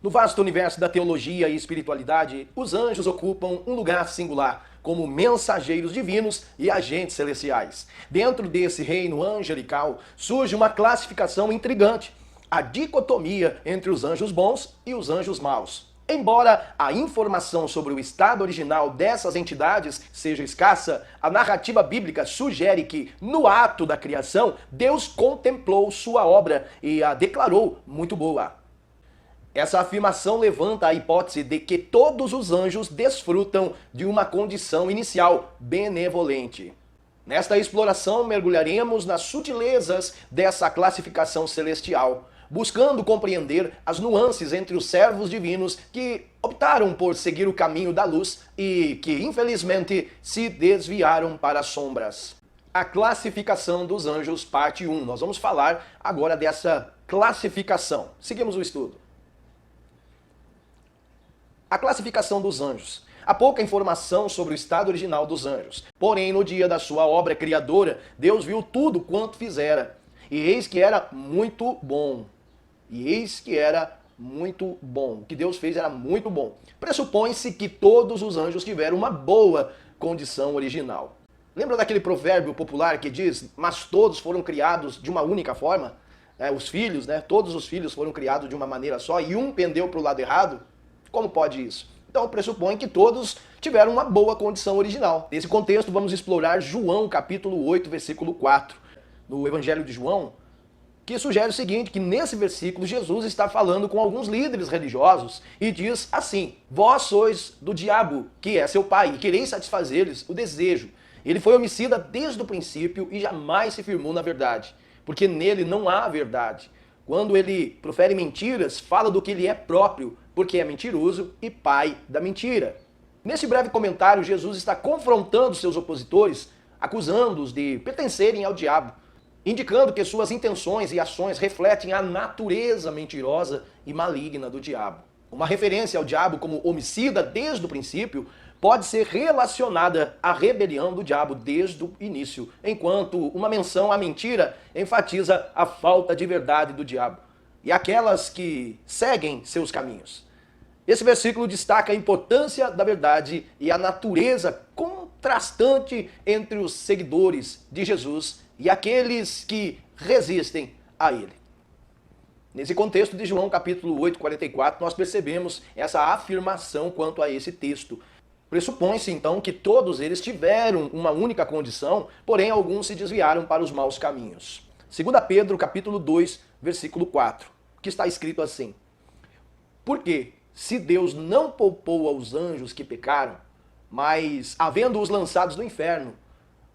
No vasto universo da teologia e espiritualidade, os anjos ocupam um lugar singular, como mensageiros divinos e agentes celestiais. Dentro desse reino angelical surge uma classificação intrigante, a dicotomia entre os anjos bons e os anjos maus. Embora a informação sobre o estado original dessas entidades seja escassa, a narrativa bíblica sugere que, no ato da criação, Deus contemplou sua obra e a declarou muito boa. Essa afirmação levanta a hipótese de que todos os anjos desfrutam de uma condição inicial benevolente. Nesta exploração, mergulharemos nas sutilezas dessa classificação celestial, buscando compreender as nuances entre os servos divinos que optaram por seguir o caminho da luz e que, infelizmente, se desviaram para as sombras. A classificação dos anjos, parte 1. Nós vamos falar agora dessa classificação. Seguimos o estudo. A classificação dos anjos. Há pouca informação sobre o estado original dos anjos. Porém, no dia da sua obra criadora, Deus viu tudo quanto fizera. E eis que era muito bom. E eis que era muito bom. O que Deus fez era muito bom. Pressupõe-se que todos os anjos tiveram uma boa condição original. Lembra daquele provérbio popular que diz, mas todos foram criados de uma única forma? Os filhos, todos os filhos foram criados de uma maneira só e um pendeu para o lado errado? Como pode isso? Então pressupõe que todos tiveram uma boa condição original. Nesse contexto vamos explorar João capítulo 8, versículo 4, no Evangelho de João, que sugere o seguinte, que nesse versículo Jesus está falando com alguns líderes religiosos e diz assim, vós sois do diabo, que é seu pai, e quereis satisfazer-lhes o desejo. Ele foi homicida desde o princípio e jamais se firmou na verdade, porque nele não há verdade. Quando ele profere mentiras, fala do que ele é próprio, porque é mentiroso e pai da mentira. Nesse breve comentário, Jesus está confrontando seus opositores, acusando-os de pertencerem ao diabo, indicando que suas intenções e ações refletem a natureza mentirosa e maligna do diabo. Uma referência ao diabo como homicida desde o princípio pode ser relacionada à rebelião do diabo desde o início, enquanto uma menção à mentira enfatiza a falta de verdade do diabo e aquelas que seguem seus caminhos. Esse versículo destaca a importância da verdade e a natureza contrastante entre os seguidores de Jesus e aqueles que resistem a ele. Nesse contexto de João capítulo 8, 44, nós percebemos essa afirmação quanto a esse texto. Pressupõe-se então que todos eles tiveram uma única condição, porém alguns se desviaram para os maus caminhos. 2 Pedro capítulo 2, versículo 4, que está escrito assim: porque se Deus não poupou aos anjos que pecaram, mas havendo-os lançados no inferno,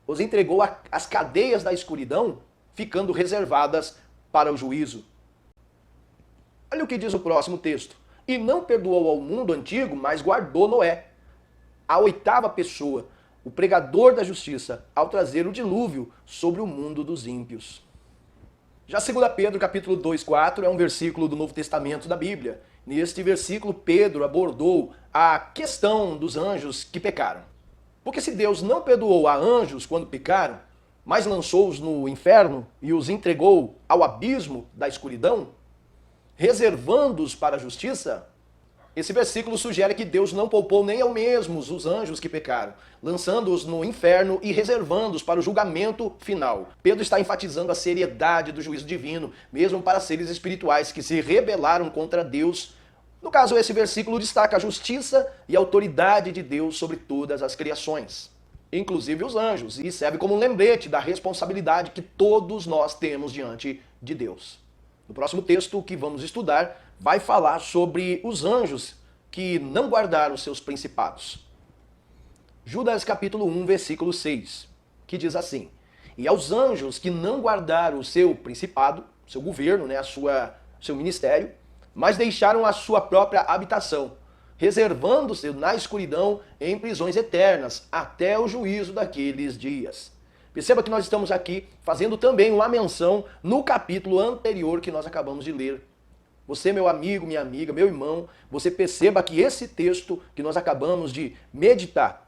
os entregou às cadeias da escuridão, ficando reservadas para o juízo. Olha o que diz o próximo texto. E não perdoou ao mundo antigo, mas guardou Noé, a oitava pessoa, o pregador da justiça, ao trazer o dilúvio sobre o mundo dos ímpios. Já 2 Pedro capítulo 2, 4 é um versículo do Novo Testamento da Bíblia. Neste versículo, Pedro abordou a questão dos anjos que pecaram. Porque se Deus não perdoou a anjos quando pecaram, mas lançou-os no inferno e os entregou ao abismo da escuridão, reservando-os para a justiça, esse versículo sugere que Deus não poupou nem ao mesmo os anjos que pecaram, lançando-os no inferno e reservando-os para o julgamento final. Pedro está enfatizando a seriedade do juízo divino, mesmo para seres espirituais que se rebelaram contra Deus. No caso, esse versículo destaca a justiça e a autoridade de Deus sobre todas as criações, inclusive os anjos, e serve como um lembrete da responsabilidade que todos nós temos diante de Deus. No próximo texto que vamos estudar, vai falar sobre os anjos que não guardaram seus principados. Judas capítulo 1, versículo 6, que diz assim: e aos anjos que não guardaram o seu principado, seu governo, seu ministério, mas deixaram a sua própria habitação, reservando-se na escuridão em prisões eternas, até o juízo daqueles dias. Perceba que nós estamos aqui fazendo também uma menção no capítulo anterior que nós acabamos de ler. Você, meu amigo, minha amiga, meu irmão, você perceba que esse texto que nós acabamos de meditar,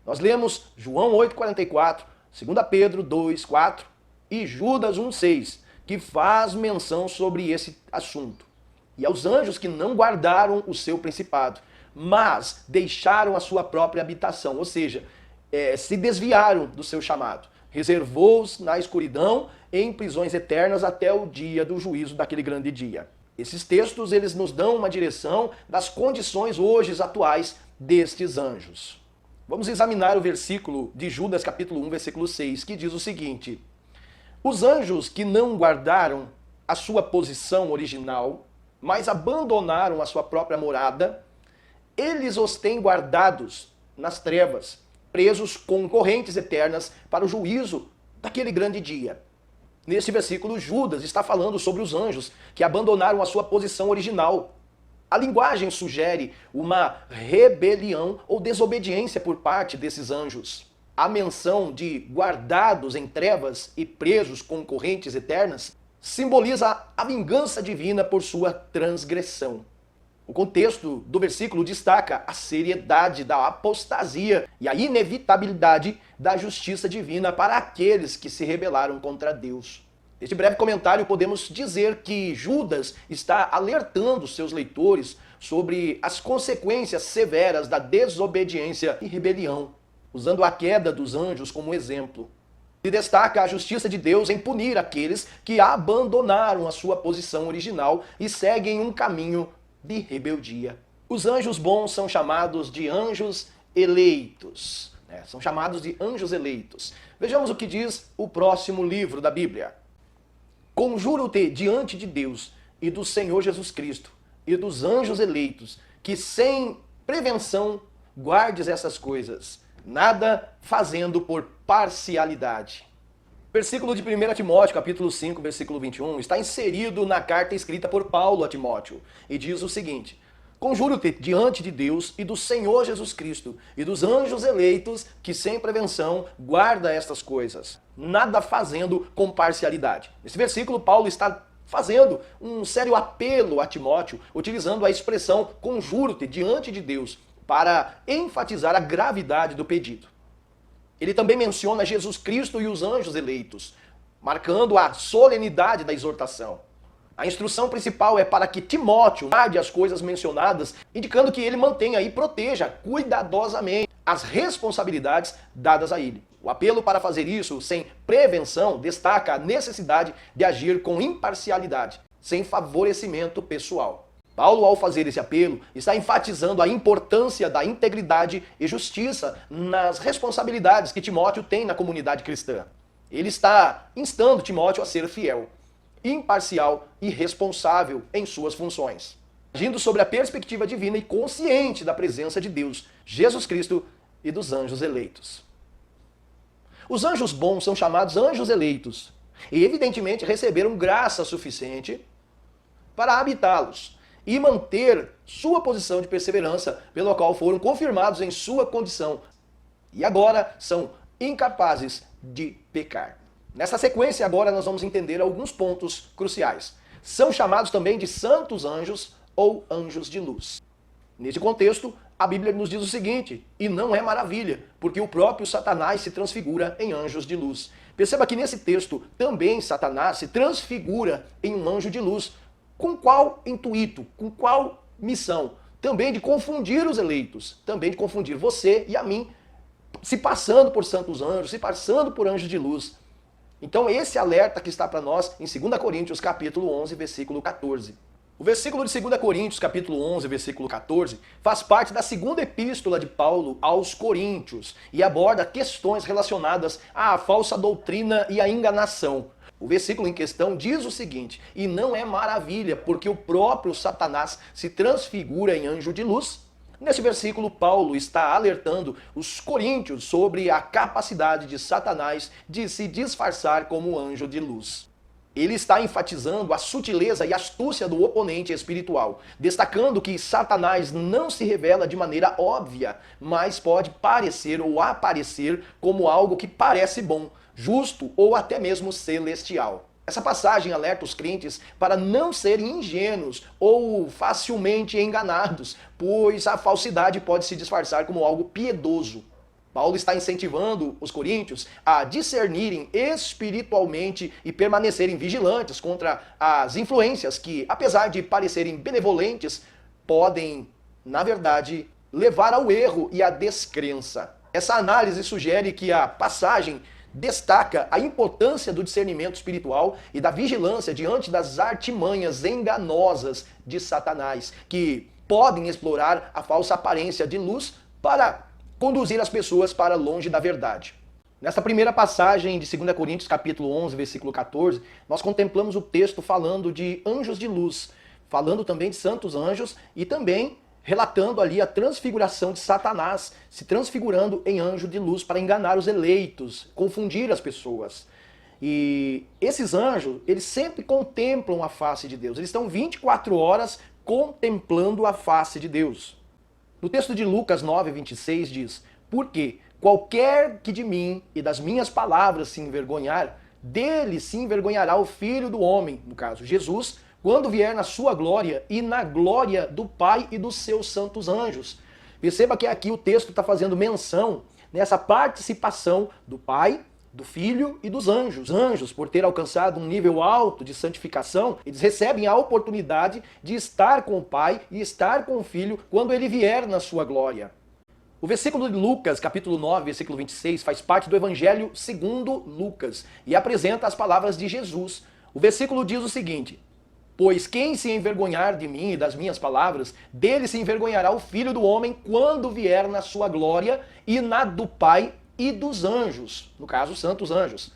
nós lemos João 8,44, 2 Pedro 2,4 e Judas 1,6, que faz menção sobre esse assunto. e aos anjos que não guardaram o seu principado, mas deixaram a sua própria habitação, ou seja, se desviaram do seu chamado. Reservou-os na escuridão, em prisões eternas até o dia do juízo daquele grande dia. Esses textos, eles nos dão uma direção das condições hoje atuais destes anjos. Vamos examinar o versículo de Judas, capítulo 1, versículo 6, que diz o seguinte: os anjos que não guardaram a sua posição original, mas abandonaram a sua própria morada, eles os têm guardados nas trevas, presos com correntes eternas para o juízo daquele grande dia. Nesse versículo, Judas está falando sobre os anjos que abandonaram a sua posição original. A linguagem sugere uma rebelião ou desobediência por parte desses anjos. A menção de guardados em trevas e presos com correntes eternas simboliza a vingança divina por sua transgressão. O contexto do versículo destaca a seriedade da apostasia e a inevitabilidade da justiça divina para aqueles que se rebelaram contra Deus. Neste breve comentário, podemos dizer que Judas está alertando seus leitores sobre as consequências severas da desobediência e rebelião, usando a queda dos anjos como exemplo. Se destaca a justiça de Deus em punir aqueles que abandonaram a sua posição original e seguem um caminho de rebeldia. Os anjos bons são chamados de anjos eleitos. São chamados de anjos eleitos. Vejamos o que diz o próximo livro da Bíblia. Conjuro-te diante de Deus e do Senhor Jesus Cristo e dos anjos eleitos, que sem prevenção guardes essas coisas, nada fazendo por parcialidade. Versículo de 1 Timóteo, capítulo 5, versículo 21, está inserido na carta escrita por Paulo a Timóteo e diz o seguinte: conjuro-te diante de Deus e do Senhor Jesus Cristo e dos anjos eleitos que sem prevenção guarda estas coisas, nada fazendo com parcialidade. Nesse versículo, Paulo está fazendo um sério apelo a Timóteo, utilizando a expressão conjuro-te diante de Deus para enfatizar a gravidade do pedido. Ele também menciona Jesus Cristo e os anjos eleitos, marcando a solenidade da exortação. A instrução principal é para que Timóteo guarde as coisas mencionadas, indicando que ele mantenha e proteja cuidadosamente as responsabilidades dadas a ele. O apelo para fazer isso sem prevenção destaca a necessidade de agir com imparcialidade, sem favorecimento pessoal. Paulo, ao fazer esse apelo, está enfatizando a importância da integridade e justiça nas responsabilidades que Timóteo tem na comunidade cristã. Ele está instando Timóteo a ser fiel, imparcial e responsável em suas funções, agindo sobre a perspectiva divina e consciente da presença de Deus, Jesus Cristo e dos anjos eleitos. Os anjos bons são chamados anjos eleitos e, evidentemente, receberam graça suficiente para habitá-los e manter sua posição de perseverança, pelo qual foram confirmados em sua condição e agora são incapazes de pecar. Nessa sequência, agora nós vamos entender alguns pontos cruciais. São chamados também de santos anjos ou anjos de luz. Nesse contexto, a Bíblia nos diz o seguinte: e não é maravilha, porque o próprio Satanás se transfigura em anjos de luz. Perceba que nesse texto também Satanás se transfigura em um anjo de luz. Com qual intuito? Com qual missão? Também de confundir os eleitos, também de confundir você e a mim, se passando por santos anjos, se passando por anjos de luz. Então esse alerta que está para nós em 2 Coríntios capítulo 11, versículo 14. O versículo de 2 Coríntios capítulo 11, versículo 14, faz parte da segunda epístola de Paulo aos Coríntios e aborda questões relacionadas à falsa doutrina e à enganação. O versículo em questão diz o seguinte: e não é maravilha, porque o próprio Satanás se transfigura em anjo de luz. Nesse versículo, Paulo está alertando os coríntios sobre a capacidade de Satanás de se disfarçar como anjo de luz. Ele está enfatizando a sutileza e astúcia do oponente espiritual, destacando que Satanás não se revela de maneira óbvia, mas pode parecer ou aparecer como algo que parece bom, justo ou até mesmo celestial. Essa passagem alerta os crentes para não serem ingênuos ou facilmente enganados, pois a falsidade pode se disfarçar como algo piedoso. Paulo está incentivando os coríntios a discernirem espiritualmente e permanecerem vigilantes contra as influências que, apesar de parecerem benevolentes, podem, na verdade, levar ao erro e à descrença. Essa análise sugere que a passagem destaca a importância do discernimento espiritual e da vigilância diante das artimanhas enganosas de Satanás, que podem explorar a falsa aparência de luz para conduzir as pessoas para longe da verdade. Nesta primeira passagem de 2 Coríntios, capítulo 11, versículo 14, nós contemplamos o texto falando de anjos de luz, falando também de santos anjos e também relatando ali a transfiguração de Satanás, se transfigurando em anjo de luz para enganar os eleitos, confundir as pessoas. E esses anjos, eles sempre contemplam a face de Deus, eles estão 24 horas contemplando a face de Deus. No texto de Lucas 9, 26 diz: porque qualquer que de mim e das minhas palavras se envergonhar, dele se envergonhará o Filho do Homem, no caso Jesus, quando vier na sua glória e na glória do Pai e dos seus santos anjos. Perceba que aqui o texto está fazendo menção nessa participação do Pai, do Filho e dos anjos. Os anjos, por ter alcançado um nível alto de santificação, eles recebem a oportunidade de estar com o Pai e estar com o Filho quando ele vier na sua glória. O versículo de Lucas, capítulo 9, versículo 26, faz parte do Evangelho segundo Lucas e apresenta as palavras de Jesus. O versículo diz o seguinte: pois quem se envergonhar de mim e das minhas palavras, dele se envergonhará o Filho do Homem quando vier na sua glória e na do Pai e dos anjos, no caso, santos anjos.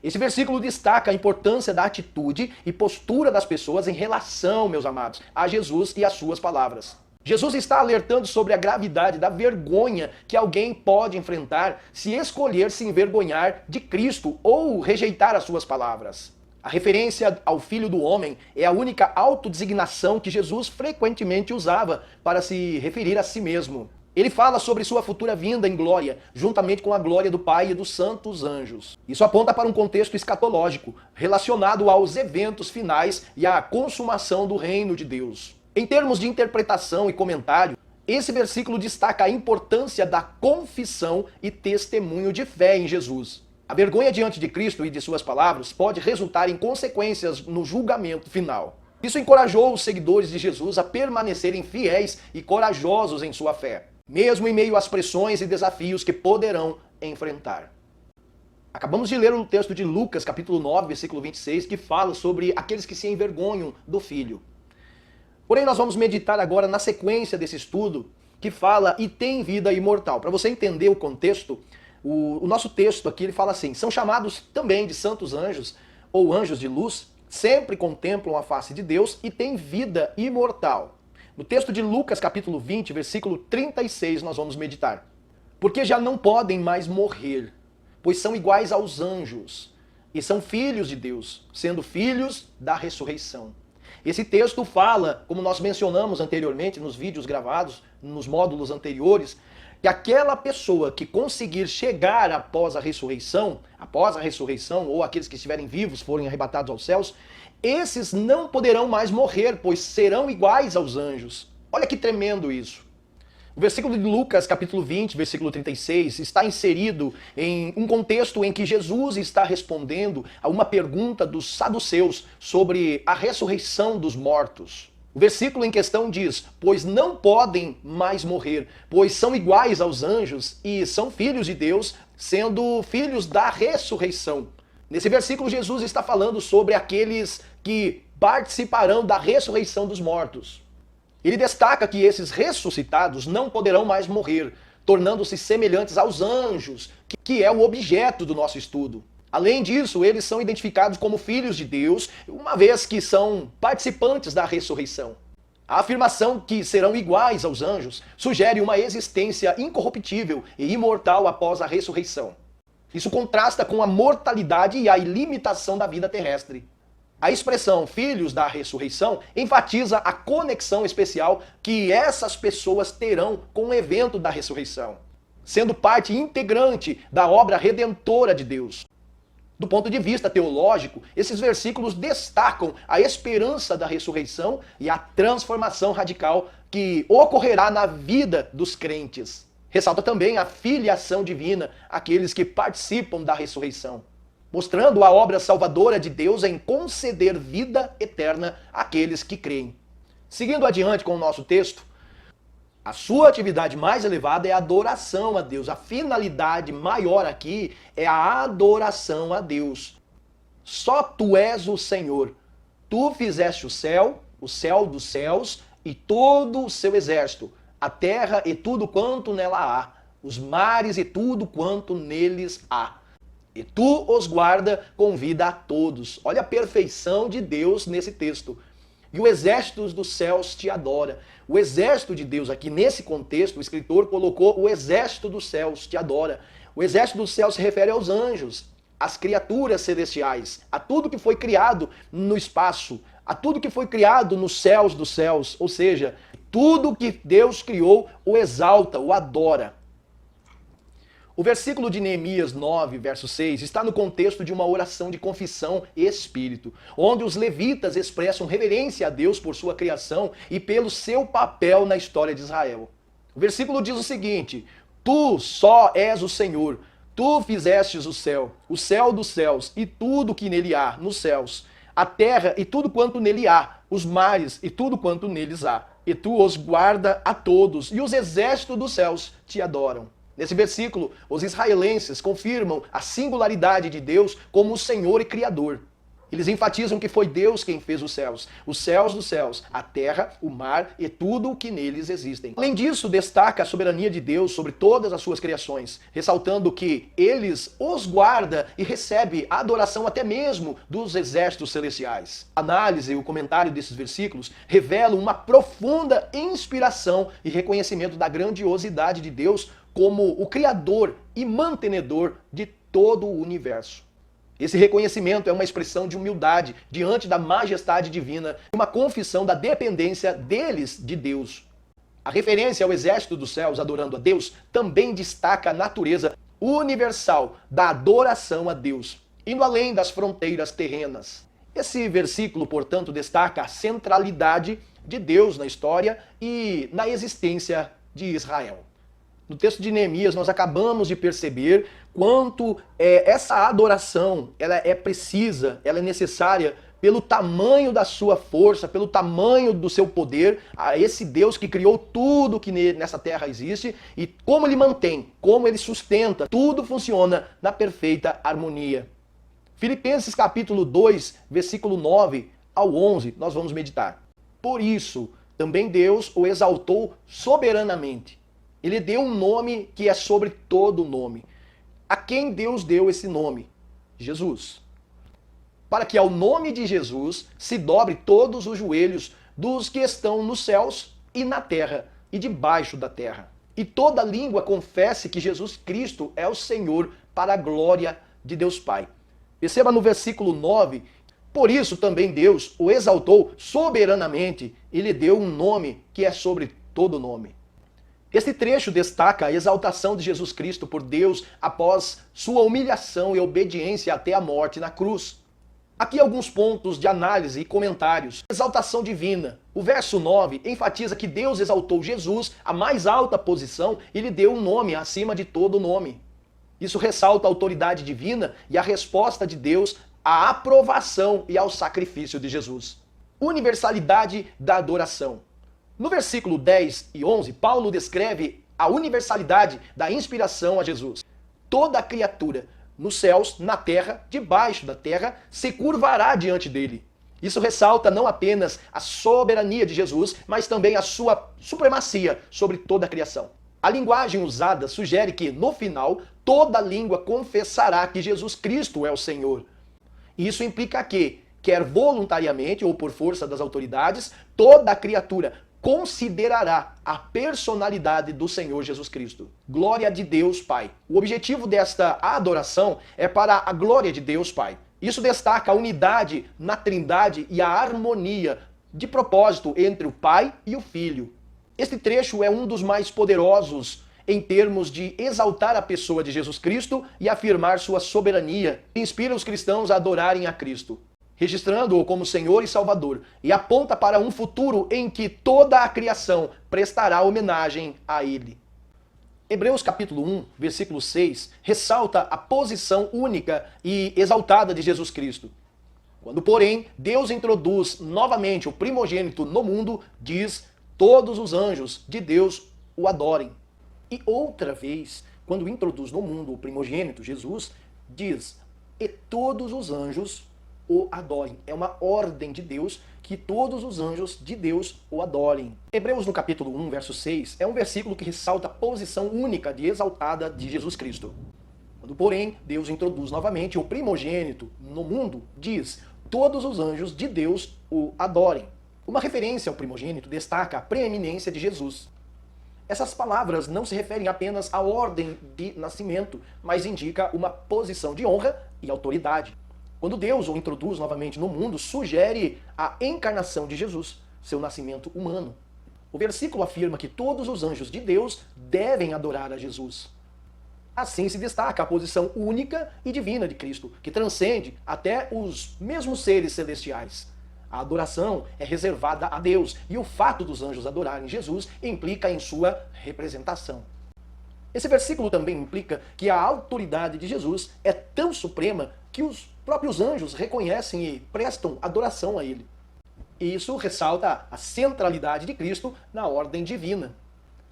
Esse versículo destaca a importância da atitude e postura das pessoas em relação, meus amados, a Jesus e às suas palavras. Jesus está alertando sobre a gravidade da vergonha que alguém pode enfrentar se escolher se envergonhar de Cristo ou rejeitar as suas palavras. A referência ao Filho do Homem é a única autodesignação que Jesus frequentemente usava para se referir a si mesmo. Ele fala sobre sua futura vinda em glória, juntamente com a glória do Pai e dos santos anjos. Isso aponta para um contexto escatológico, relacionado aos eventos finais e à consumação do reino de Deus. Em termos de interpretação e comentário, esse versículo destaca a importância da confissão e testemunho de fé em Jesus. A vergonha diante de Cristo e de suas palavras pode resultar em consequências no julgamento final. Isso encorajou os seguidores de Jesus a permanecerem fiéis e corajosos em sua fé, mesmo em meio às pressões e desafios que poderão enfrentar. Acabamos de ler o texto de Lucas, capítulo 9, versículo 26, que fala sobre aqueles que se envergonham do Filho. Porém, nós vamos meditar agora na sequência desse estudo, que fala e tem vida imortal. Para você entender o contexto, o nosso texto aqui ele fala assim: são chamados também de santos anjos, ou anjos de luz, sempre contemplam a face de Deus e têm vida imortal. No texto de Lucas, capítulo 20, versículo 36, nós vamos meditar. Porque já não podem mais morrer, pois são iguais aos anjos, e são filhos de Deus, sendo filhos da ressurreição. Esse texto fala, como nós mencionamos anteriormente nos vídeos gravados, nos módulos anteriores, que aquela pessoa que conseguir chegar após a ressurreição, ou aqueles que estiverem vivos forem arrebatados aos céus, esses não poderão mais morrer, pois serão iguais aos anjos. Olha que tremendo isso. O versículo de Lucas, capítulo 20, versículo 36, está inserido em um contexto em que Jesus está respondendo a uma pergunta dos saduceus sobre a ressurreição dos mortos. O versículo em questão diz: pois não podem mais morrer, pois são iguais aos anjos e são filhos de Deus, sendo filhos da ressurreição. Nesse versículo, Jesus está falando sobre aqueles que participarão da ressurreição dos mortos. Ele destaca que esses ressuscitados não poderão mais morrer, tornando-se semelhantes aos anjos, que é o objeto do nosso estudo. Além disso, eles são identificados como filhos de Deus, uma vez que são participantes da ressurreição. A afirmação que serão iguais aos anjos sugere uma existência incorruptível e imortal após a ressurreição. Isso contrasta com a mortalidade e a ilimitação da vida terrestre. A expressão filhos da ressurreição enfatiza a conexão especial que essas pessoas terão com o evento da ressurreição, sendo parte integrante da obra redentora de Deus. Do ponto de vista teológico, esses versículos destacam a esperança da ressurreição e a transformação radical que ocorrerá na vida dos crentes. Ressalta também a filiação divina àqueles que participam da ressurreição, mostrando a obra salvadora de Deus em conceder vida eterna àqueles que creem. Seguindo adiante com o nosso texto, a sua atividade mais elevada é a adoração a Deus. A finalidade maior aqui é a adoração a Deus. Só tu és o Senhor. Tu fizeste o céu dos céus e todo o seu exército, a terra e tudo quanto nela há, os mares e tudo quanto neles há. E tu os guarda com vida a todos. Olha a perfeição de Deus nesse texto. E o exército dos céus te adora. O exército de Deus aqui, nesse contexto, o escritor colocou o exército dos céus te adora. O exército dos céus se refere aos anjos, às criaturas celestiais, a tudo que foi criado no espaço, a tudo que foi criado nos céus dos céus. Ou seja, tudo que Deus criou o exalta, o adora. O versículo de Neemias 9, verso 6, está no contexto de uma oração de confissão e espírito, onde os levitas expressam reverência a Deus por sua criação e pelo seu papel na história de Israel. O versículo diz o seguinte: tu só és o Senhor, tu fizestes o céu dos céus e tudo que nele há, nos céus, a terra e tudo quanto nele há, os mares e tudo quanto neles há, e tu os guarda a todos, e os exércitos dos céus te adoram. Nesse versículo, os israelenses confirmam a singularidade de Deus como o Senhor e Criador. Eles enfatizam que foi Deus quem fez os céus dos céus, a terra, o mar e tudo o que neles existem. Além disso, destaca a soberania de Deus sobre todas as suas criações, ressaltando que eles os guarda e recebe a adoração até mesmo dos exércitos celestiais. A análise e o comentário desses versículos revelam uma profunda inspiração e reconhecimento da grandiosidade de Deus como o criador e mantenedor de todo o universo. Esse reconhecimento é uma expressão de humildade diante da majestade divina, uma confissão da dependência deles de Deus. A referência ao exército dos céus adorando a Deus também destaca a natureza universal da adoração a Deus, indo além das fronteiras terrenas. Esse versículo, portanto, destaca a centralidade de Deus na história e na existência de Israel. No texto de Neemias, nós acabamos de perceber quanto essa adoração ela é precisa, ela é necessária pelo tamanho da sua força, pelo tamanho do seu poder, a esse Deus que criou tudo que nessa terra existe e como ele mantém, como ele sustenta, tudo funciona na perfeita harmonia. Filipenses capítulo 2, versículo 9 ao 11, nós vamos meditar. Por isso, também Deus o exaltou soberanamente. Ele deu um nome que é sobre todo nome. A quem Deus deu esse nome? Jesus. Para que ao nome de Jesus se dobre todos os joelhos dos que estão nos céus e na terra e debaixo da terra. E toda língua confesse que Jesus Cristo é o Senhor para a glória de Deus Pai. Perceba no versículo 9, por isso também Deus o exaltou soberanamente e lhe deu um nome que é sobre todo nome. Este trecho destaca a exaltação de Jesus Cristo por Deus após sua humilhação e obediência até a morte na cruz. Aqui alguns pontos de análise e comentários. Exaltação divina. O verso 9 enfatiza que Deus exaltou Jesus à mais alta posição e lhe deu um nome acima de todo nome. Isso ressalta a autoridade divina e a resposta de Deus à aprovação e ao sacrifício de Jesus. Universalidade da adoração. No versículo 10 e 11, Paulo descreve a universalidade da inspiração a Jesus. Toda criatura, nos céus, na terra, debaixo da terra, se curvará diante dele. Isso ressalta não apenas a soberania de Jesus, mas também a sua supremacia sobre toda a criação. A linguagem usada sugere que, no final, toda língua confessará que Jesus Cristo é o Senhor. Isso implica que, quer voluntariamente ou por força das autoridades, toda a criatura considerará a personalidade do Senhor Jesus Cristo. Glória de Deus Pai. O objetivo desta adoração é para a glória de Deus Pai. Isso destaca a unidade na Trindade e a harmonia de propósito entre o Pai e o Filho. Este trecho é um dos mais poderosos em termos de exaltar a pessoa de Jesus Cristo e afirmar sua soberania, que inspira os cristãos a adorarem a Cristo, registrando-o como Senhor e Salvador, e aponta para um futuro em que toda a criação prestará homenagem a Ele. Hebreus capítulo 1, versículo 6, ressalta a posição única e exaltada de Jesus Cristo. Quando, porém, Deus introduz novamente o primogênito no mundo, diz: todos os anjos de Deus o adorem. E outra vez, quando introduz no mundo o primogênito, Jesus, diz: e todos os anjos o adorem. É uma ordem de Deus que todos os anjos de Deus o adorem. Hebreus no capítulo 1, verso 6, é um versículo que ressalta a posição única e exaltada de Jesus Cristo. Quando, porém, Deus introduz novamente o primogênito no mundo, diz: todos os anjos de Deus o adorem. Uma referência ao primogênito destaca a preeminência de Jesus. Essas palavras não se referem apenas à ordem de nascimento, mas indica uma posição de honra e autoridade. Quando Deus o introduz novamente no mundo, sugere a encarnação de Jesus, seu nascimento humano. O versículo afirma que todos os anjos de Deus devem adorar a Jesus. Assim se destaca a posição única e divina de Cristo, que transcende até os mesmos seres celestiais. A adoração é reservada a Deus, e o fato dos anjos adorarem Jesus implica em sua representação. Esse versículo também implica que a autoridade de Jesus é tão suprema que os próprios anjos reconhecem e prestam adoração a ele. E isso ressalta a centralidade de Cristo na ordem divina.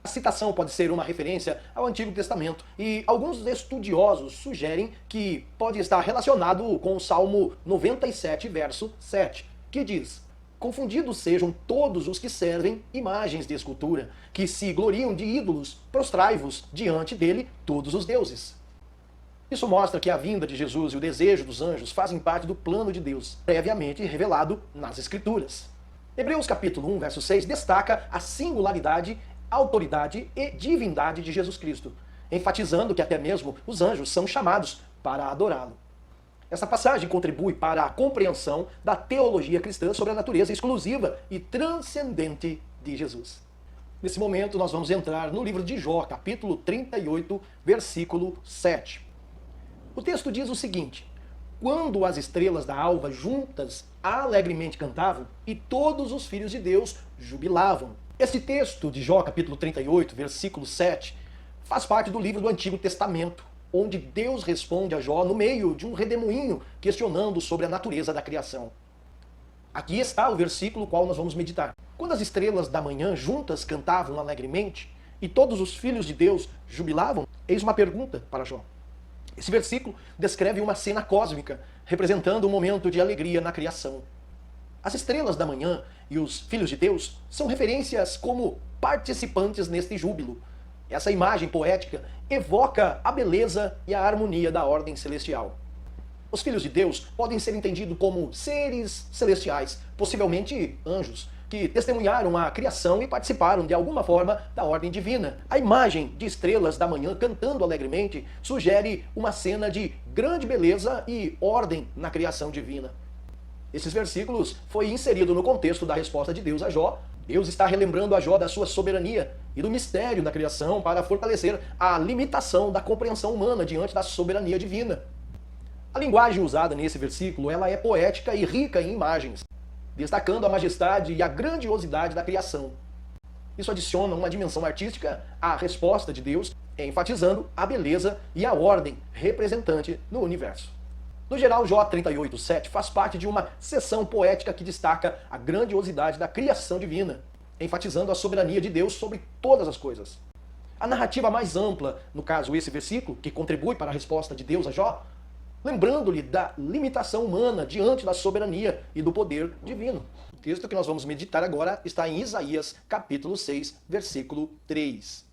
A citação pode ser uma referência ao Antigo Testamento, e alguns estudiosos sugerem que pode estar relacionado com o Salmo 97, verso 7, que diz: confundidos sejam todos os que servem imagens de escultura, que se gloriam de ídolos, prostrai-vos diante dele todos os deuses. Isso mostra que a vinda de Jesus e o desejo dos anjos fazem parte do plano de Deus, previamente revelado nas Escrituras. Hebreus capítulo 1, verso 6 destaca a singularidade, autoridade e divindade de Jesus Cristo, enfatizando que até mesmo os anjos são chamados para adorá-lo. Essa passagem contribui para a compreensão da teologia cristã sobre a natureza exclusiva e transcendente de Jesus. Nesse momento, nós vamos entrar no livro de Jó, capítulo 38, versículo 7. O texto diz o seguinte: quando as estrelas da alva juntas alegremente cantavam, e todos os filhos de Deus jubilavam. Esse texto de Jó, capítulo 38, versículo 7, faz parte do livro do Antigo Testamento, onde Deus responde a Jó no meio de um redemoinho questionando sobre a natureza da criação. Aqui está o versículo qual nós vamos meditar. Quando as estrelas da manhã juntas cantavam alegremente e todos os filhos de Deus jubilavam, eis uma pergunta para Jó. Esse versículo descreve uma cena cósmica, representando um momento de alegria na criação. As estrelas da manhã e os filhos de Deus são referências como participantes neste júbilo. Essa imagem poética evoca a beleza e a harmonia da ordem celestial. Os filhos de Deus podem ser entendidos como seres celestiais, possivelmente anjos, que testemunharam a criação e participaram de alguma forma da ordem divina. A imagem de estrelas da manhã cantando alegremente sugere uma cena de grande beleza e ordem na criação divina. Esses versículos foi inserido no contexto da resposta de Deus a Jó. Deus está relembrando a Jó da sua soberania e do mistério da criação para fortalecer a limitação da compreensão humana diante da soberania divina. A linguagem usada nesse versículo, ela é poética e rica em imagens, destacando a majestade e a grandiosidade da criação. Isso adiciona uma dimensão artística à resposta de Deus, enfatizando a beleza e a ordem representante no universo. No geral, Jó 38:7 faz parte de uma seção poética que destaca a grandiosidade da criação divina, enfatizando a soberania de Deus sobre todas as coisas. A narrativa mais ampla, no caso esse versículo, que contribui para a resposta de Deus a Jó, lembrando-lhe da limitação humana diante da soberania e do poder divino. O texto que nós vamos meditar agora está em Isaías capítulo 6, versículo 3.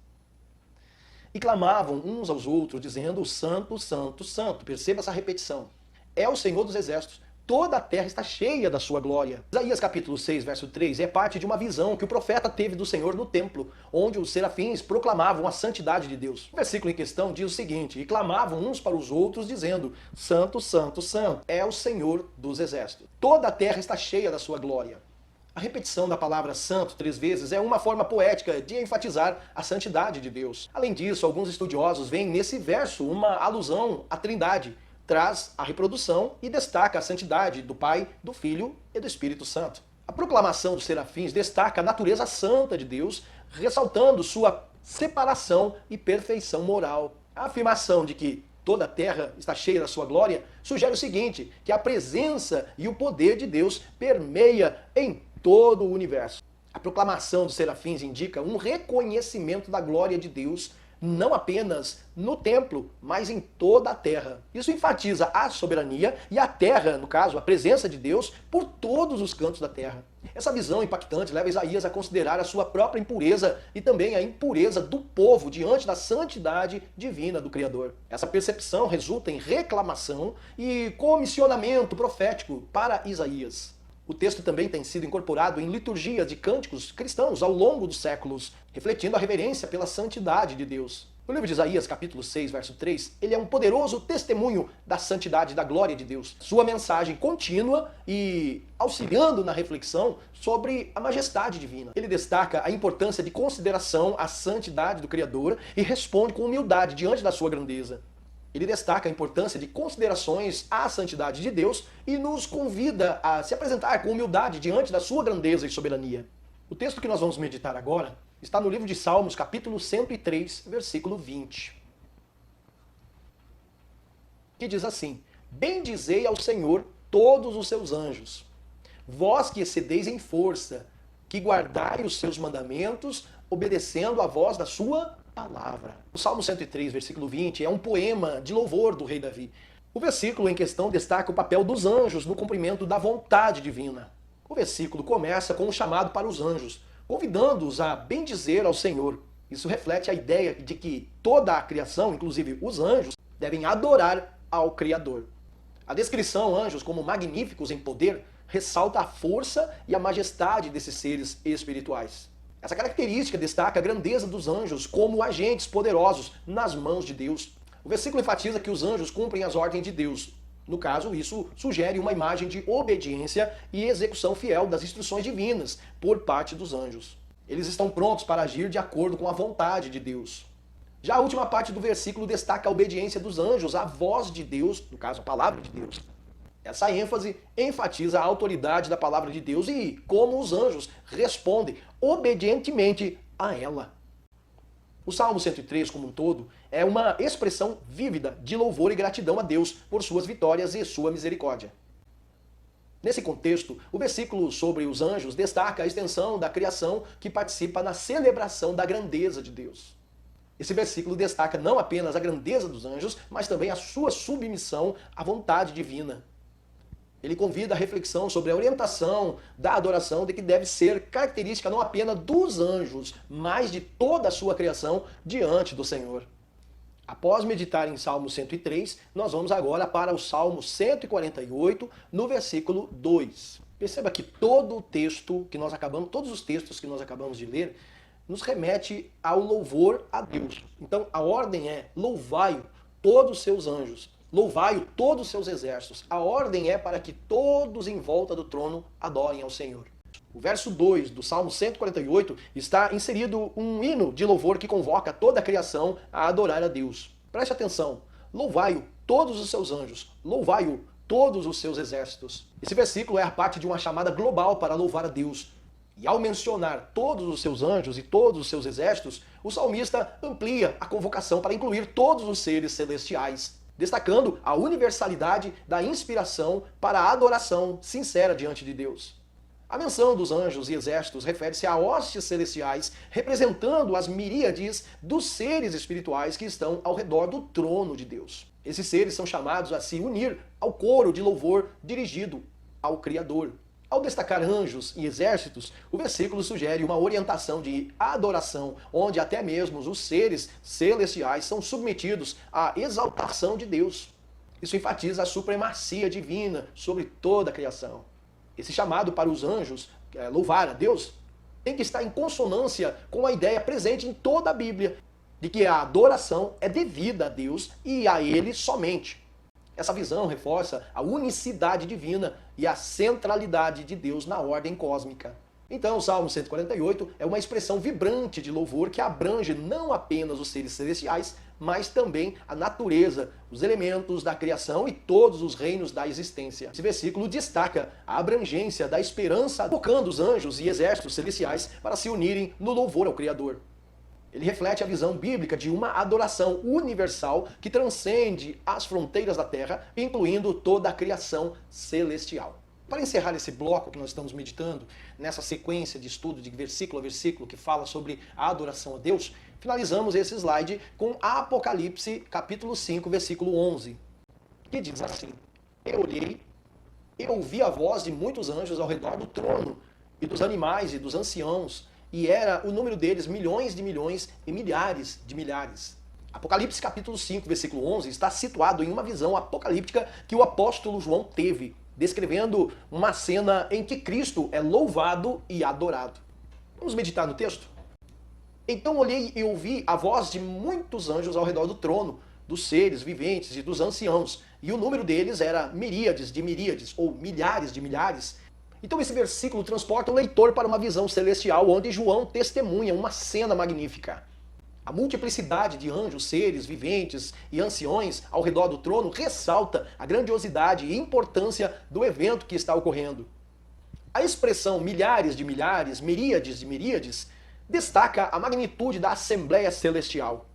E clamavam uns aos outros, dizendo: Santo, Santo, Santo. Perceba essa repetição. É o Senhor dos Exércitos. Toda a terra está cheia da sua glória. Isaías capítulo 6, verso 3 é parte de uma visão que o profeta teve do Senhor no templo, onde os serafins proclamavam a santidade de Deus. O versículo em questão diz o seguinte: e clamavam uns para os outros, dizendo: Santo, Santo, Santo, é o Senhor dos Exércitos. Toda a terra está cheia da sua glória. A repetição da palavra santo 3 vezes é uma forma poética de enfatizar a santidade de Deus. Além disso, alguns estudiosos veem nesse verso uma alusão à Trindade, traz a reprodução e destaca a santidade do Pai, do Filho e do Espírito Santo. A proclamação dos serafins destaca a natureza santa de Deus, ressaltando sua separação e perfeição moral. A afirmação de que toda a terra está cheia da sua glória sugere o seguinte, que a presença e o poder de Deus permeia em todo o universo. A proclamação dos serafins indica um reconhecimento da glória de Deus, não apenas no templo, mas em toda a terra. Isso enfatiza a soberania e a terra, no caso, a presença de Deus, por todos os cantos da terra. Essa visão impactante leva Isaías a considerar a sua própria impureza e também a impureza do povo diante da santidade divina do Criador. Essa percepção resulta em reclamação e comissionamento profético para Isaías. O texto também tem sido incorporado em liturgias de cânticos cristãos ao longo dos séculos, refletindo a reverência pela santidade de Deus. No livro de Isaías, capítulo 6, verso 3, ele é um poderoso testemunho da santidade e da glória de Deus. Sua mensagem contínua e auxiliando na reflexão sobre a majestade divina. Ele destaca a importância de consideração à santidade do Criador e responde com humildade diante da sua grandeza. Ele destaca a importância de considerações à santidade de Deus e nos convida a se apresentar com humildade diante da sua grandeza e soberania. O texto que nós vamos meditar agora está no livro de Salmos, capítulo 103, versículo 20. Que diz assim: Bendizei ao Senhor todos os seus anjos, vós que excedeis em força, que guardai os seus mandamentos, obedecendo à voz da sua palavra. O Salmo 103, versículo 20, é um poema de louvor do rei Davi. O versículo em questão destaca o papel dos anjos no cumprimento da vontade divina. O versículo começa com um chamado para os anjos, convidando-os a bendizer ao Senhor. Isso reflete a ideia de que toda a criação, inclusive os anjos, devem adorar ao Criador. A descrição anjos como magníficos em poder ressalta a força e a majestade desses seres espirituais. Essa característica destaca a grandeza dos anjos como agentes poderosos nas mãos de Deus. O versículo enfatiza que os anjos cumprem as ordens de Deus. No caso, isso sugere uma imagem de obediência e execução fiel das instruções divinas por parte dos anjos. Eles estão prontos para agir de acordo com a vontade de Deus. Já a última parte do versículo destaca a obediência dos anjos à voz de Deus, no caso, a palavra de Deus. Essa ênfase enfatiza a autoridade da palavra de Deus e como os anjos respondem obedientemente a ela. O Salmo 103, como um todo, é uma expressão vívida de louvor e gratidão a Deus por suas vitórias e sua misericórdia. Nesse contexto, o versículo sobre os anjos destaca a extensão da criação que participa na celebração da grandeza de Deus. Esse versículo destaca não apenas a grandeza dos anjos, mas também a sua submissão à vontade divina. Ele convida a reflexão sobre a orientação da adoração de que deve ser característica não apenas dos anjos, mas de toda a sua criação diante do Senhor. Após meditar em Salmo 103, nós vamos agora para o Salmo 148, no versículo 2. Perceba que todo o texto que nós acabamos, todos os textos que nós acabamos de ler, nos remete ao louvor a Deus. Então a ordem é: louvai todos os seus anjos, louvai todos os seus exércitos. A ordem é para que todos em volta do trono adorem ao Senhor. O verso 2 do Salmo 148 está inserido um hino de louvor que convoca toda a criação a adorar a Deus. Preste atenção: louvai-o todos os seus anjos, louvai-o todos os seus exércitos. Esse versículo é a parte de uma chamada global para louvar a Deus. E ao mencionar todos os seus anjos e todos os seus exércitos, o salmista amplia a convocação para incluir todos os seres celestiais, destacando a universalidade da inspiração para a adoração sincera diante de Deus. A menção dos anjos e exércitos refere-se a hostes celestiais, representando as miríades dos seres espirituais que estão ao redor do trono de Deus. Esses seres são chamados a se unir ao coro de louvor dirigido ao Criador. Ao destacar anjos e exércitos, o versículo sugere uma orientação de adoração, onde até mesmo os seres celestiais são submetidos à exaltação de Deus. Isso enfatiza a supremacia divina sobre toda a criação. Esse chamado para os anjos louvar a Deus tem que estar em consonância com a ideia presente em toda a Bíblia, de que a adoração é devida a Deus e a Ele somente. Essa visão reforça a unicidade divina e a centralidade de Deus na ordem cósmica. Então, o Salmo 148 é uma expressão vibrante de louvor que abrange não apenas os seres celestiais, mas também a natureza, os elementos da criação e todos os reinos da existência. Esse versículo destaca a abrangência da esperança, convocando os anjos e exércitos celestiais para se unirem no louvor ao Criador. Ele reflete a visão bíblica de uma adoração universal que transcende as fronteiras da terra, incluindo toda a criação celestial. Para encerrar esse bloco que nós estamos meditando, nessa sequência de estudo de versículo a versículo que fala sobre a adoração a Deus, finalizamos esse slide com Apocalipse capítulo 5, versículo 11, que diz assim: Eu olhei, eu ouvi a voz de muitos anjos ao redor do trono, e dos animais e dos anciãos, e era o número deles milhões de milhões e milhares de milhares. Apocalipse capítulo 5, versículo 11 está situado em uma visão apocalíptica que o apóstolo João teve, descrevendo uma cena em que Cristo é louvado e adorado. Vamos meditar no texto? Então olhei e ouvi a voz de muitos anjos ao redor do trono, dos seres viventes e dos anciãos, e o número deles era miríades de miríades, ou milhares de milhares. Então esse versículo transporta o leitor para uma visão celestial, onde João testemunha uma cena magnífica. A multiplicidade de anjos, seres viventes e anciões ao redor do trono ressalta a grandiosidade e importância do evento que está ocorrendo. A expressão milhares, miríades de miríades, destaca a magnitude da Assembleia Celestial.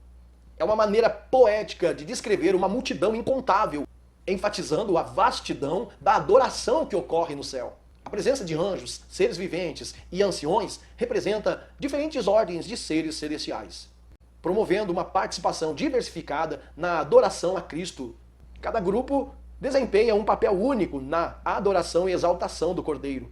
É uma maneira poética de descrever uma multidão incontável, enfatizando a vastidão da adoração que ocorre no céu. A presença de anjos, seres viventes e anciões representa diferentes ordens de seres celestiais, promovendo uma participação diversificada na adoração a Cristo. Cada grupo desempenha um papel único na adoração e exaltação do Cordeiro.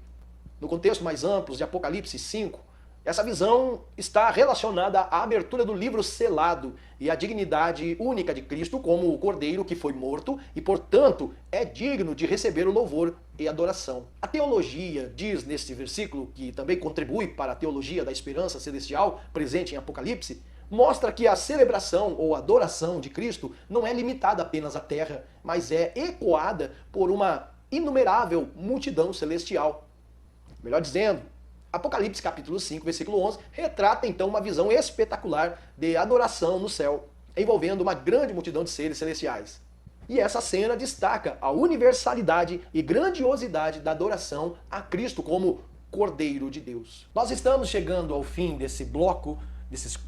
No contexto mais amplo de Apocalipse 5, essa visão está relacionada à abertura do livro selado e à dignidade única de Cristo como o Cordeiro que foi morto e, portanto, é digno de receber o louvor e adoração. A teologia diz neste versículo, que também contribui para a teologia da esperança celestial presente em Apocalipse, mostra que a celebração ou adoração de Cristo não é limitada apenas à terra, mas é ecoada por uma inumerável multidão celestial. Melhor dizendo, Apocalipse capítulo 5, versículo 11, retrata então uma visão espetacular de adoração no céu, envolvendo uma grande multidão de seres celestiais. E essa cena destaca a universalidade e grandiosidade da adoração a Cristo como Cordeiro de Deus. Nós estamos chegando ao fim desse bloco,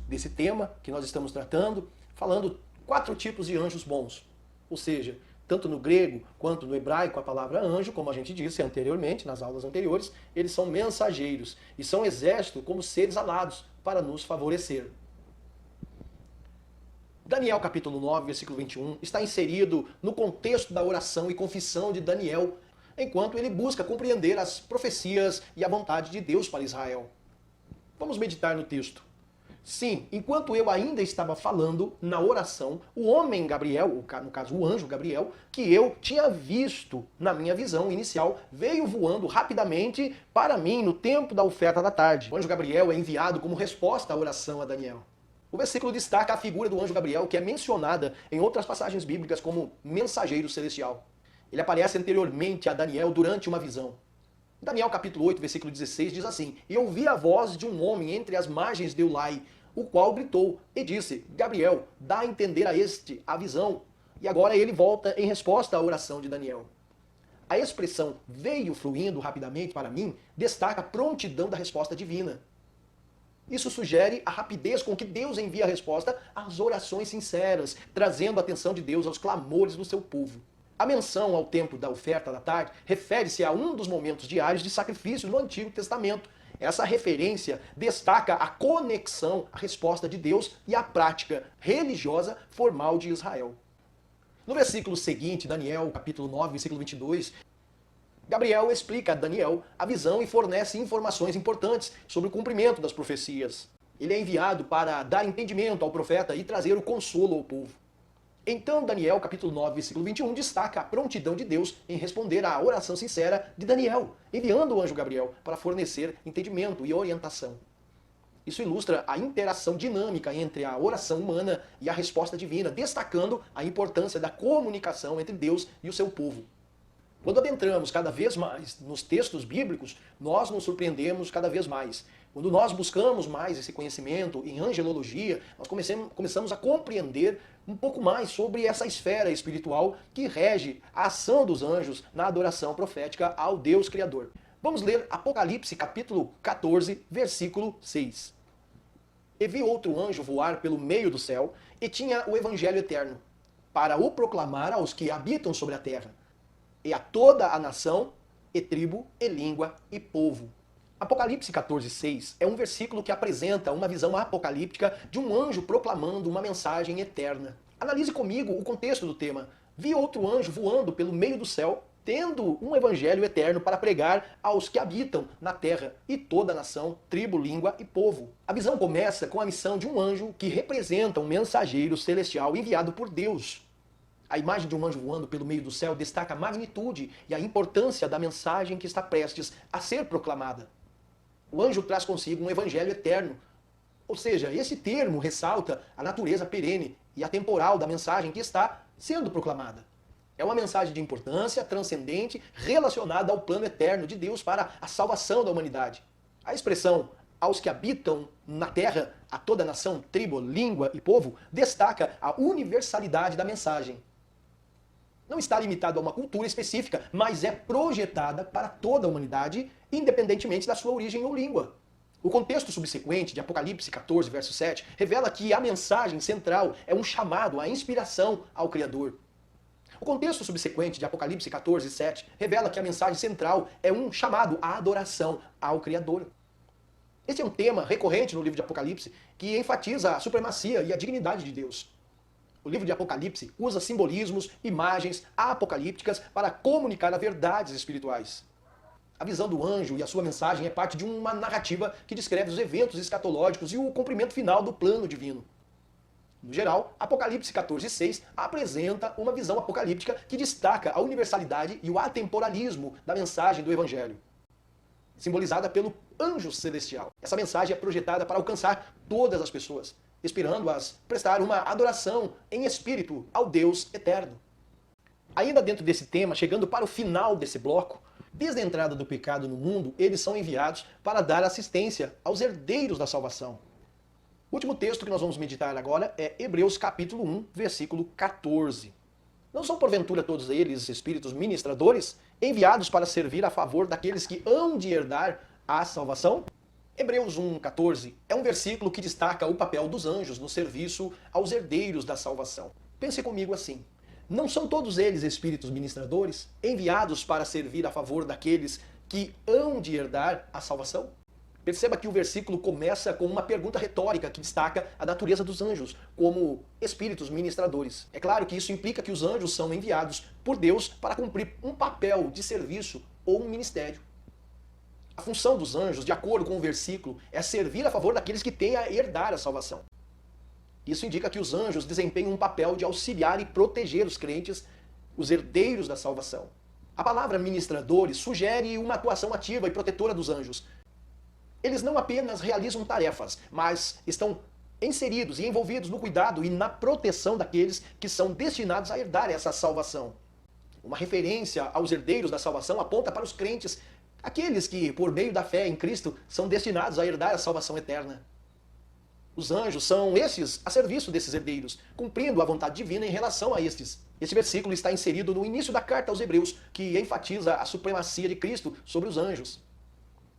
desse tema que nós estamos tratando, falando 4 tipos de anjos bons. Ou seja, tanto no grego quanto no hebraico, a palavra anjo, como a gente disse anteriormente, nas aulas anteriores, eles são mensageiros e são exército como seres alados para nos favorecer. Daniel capítulo 9, versículo 21, está inserido no contexto da oração e confissão de Daniel, enquanto ele busca compreender as profecias e a vontade de Deus para Israel. Vamos meditar no texto. Sim, enquanto eu ainda estava falando na oração, o homem Gabriel, no caso o anjo Gabriel, que eu tinha visto na minha visão inicial, veio voando rapidamente para mim no tempo da oferta da tarde. O anjo Gabriel é enviado como resposta à oração a Daniel. O versículo destaca a figura do anjo Gabriel, que é mencionada em outras passagens bíblicas como mensageiro celestial. Ele aparece anteriormente a Daniel durante uma visão. Daniel capítulo 8, versículo 16 diz assim: E ouvi a voz de um homem entre as margens de Ulai, o qual gritou e disse: Gabriel, dá a entender a este a visão. E agora ele volta em resposta à oração de Daniel. A expressão veio fluindo rapidamente para mim destaca a prontidão da resposta divina. Isso sugere a rapidez com que Deus envia a resposta às orações sinceras, trazendo a atenção de Deus aos clamores do seu povo. A menção ao tempo da oferta da tarde refere-se a um dos momentos diários de sacrifício no Antigo Testamento. Essa referência destaca a conexão, a resposta de Deus e a prática religiosa formal de Israel. No versículo seguinte, Daniel, capítulo 9, versículo 22, Gabriel explica a Daniel a visão e fornece informações importantes sobre o cumprimento das profecias. Ele é enviado para dar entendimento ao profeta e trazer o consolo ao povo. Então Daniel, capítulo 9, versículo 21, destaca a prontidão de Deus em responder à oração sincera de Daniel, enviando o anjo Gabriel para fornecer entendimento e orientação. Isso ilustra a interação dinâmica entre a oração humana e a resposta divina, destacando a importância da comunicação entre Deus e o seu povo. Quando adentramos cada vez mais nos textos bíblicos, nós nos surpreendemos cada vez mais. Quando nós buscamos mais esse conhecimento em angelologia, nós começamos a compreender um pouco mais sobre essa esfera espiritual que rege a ação dos anjos na adoração profética ao Deus Criador. Vamos ler Apocalipse capítulo 14, versículo 6. E vi outro anjo voar pelo meio do céu, e tinha o evangelho eterno, para o proclamar aos que habitam sobre a terra, e a toda a nação, e tribo, e língua, e povo. Apocalipse 14:6 é um versículo que apresenta uma visão apocalíptica de um anjo proclamando uma mensagem eterna. Analise comigo o contexto do tema. Vi outro anjo voando pelo meio do céu, tendo um evangelho eterno para pregar aos que habitam na terra e toda a nação, tribo, língua e povo. A visão começa com a missão de um anjo que representa um mensageiro celestial enviado por Deus. A imagem de um anjo voando pelo meio do céu destaca a magnitude e a importância da mensagem que está prestes a ser proclamada. O anjo traz consigo um evangelho eterno, ou seja, esse termo ressalta a natureza perene e atemporal da mensagem que está sendo proclamada. É uma mensagem de importância transcendente relacionada ao plano eterno de Deus para a salvação da humanidade. A expressão aos que habitam na terra, a toda nação, tribo, língua e povo, destaca a universalidade da mensagem. Não está limitado a uma cultura específica, mas é projetada para toda a humanidade, independentemente da sua origem ou língua. O contexto subsequente de Apocalipse 14, verso 7, revela que a mensagem central é um chamado à inspiração ao Criador. O contexto subsequente de Apocalipse 14, 7 revela que a mensagem central é um chamado à adoração ao Criador. Este é um tema recorrente no livro de Apocalipse que enfatiza a supremacia e a dignidade de Deus. O livro de Apocalipse usa simbolismos, imagens apocalípticas para comunicar as verdades espirituais. A visão do anjo e a sua mensagem é parte de uma narrativa que descreve os eventos escatológicos e o cumprimento final do plano divino. No geral, Apocalipse 14:6 apresenta uma visão apocalíptica que destaca a universalidade e o atemporalismo da mensagem do Evangelho, simbolizada pelo anjo celestial. Essa mensagem é projetada para alcançar todas as pessoas, inspirando-as a prestar uma adoração em espírito ao Deus eterno. Ainda dentro desse tema, chegando para o final desse bloco, desde a entrada do pecado no mundo, eles são enviados para dar assistência aos herdeiros da salvação. O último texto que nós vamos meditar agora é Hebreus capítulo 1, versículo 14. Não são porventura todos eles espíritos ministradores, enviados para servir a favor daqueles que hão de herdar a salvação? Hebreus 1,14 é um versículo que destaca o papel dos anjos no serviço aos herdeiros da salvação. Pense comigo assim: não são todos eles espíritos ministradores, enviados para servir a favor daqueles que hão de herdar a salvação? Perceba que o versículo começa com uma pergunta retórica que destaca a natureza dos anjos como espíritos ministradores. É claro que isso implica que os anjos são enviados por Deus para cumprir um papel de serviço ou um ministério. A função dos anjos, de acordo com o versículo, é servir a favor daqueles que têm a herdar a salvação. Isso indica que os anjos desempenham um papel de auxiliar e proteger os crentes, os herdeiros da salvação. A palavra ministradores sugere uma atuação ativa e protetora dos anjos. Eles não apenas realizam tarefas, mas estão inseridos e envolvidos no cuidado e na proteção daqueles que são destinados a herdar essa salvação. Uma referência aos herdeiros da salvação aponta para os crentes, aqueles que, por meio da fé em Cristo, são destinados a herdar a salvação eterna. Os anjos são esses a serviço desses herdeiros, cumprindo a vontade divina em relação a estes. Esse versículo está inserido no início da carta aos Hebreus, que enfatiza a supremacia de Cristo sobre os anjos.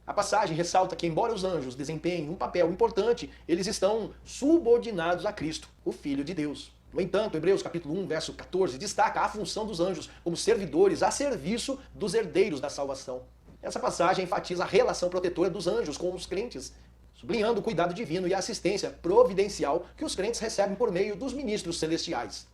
A passagem ressalta que, embora os anjos desempenhem um papel importante, eles estão subordinados a Cristo, o Filho de Deus. No entanto, Hebreus capítulo 1, verso 14, destaca a função dos anjos como servidores a serviço dos herdeiros da salvação. Essa passagem enfatiza a relação protetora dos anjos com os crentes, sublinhando o cuidado divino e a assistência providencial que os crentes recebem por meio dos ministros celestiais.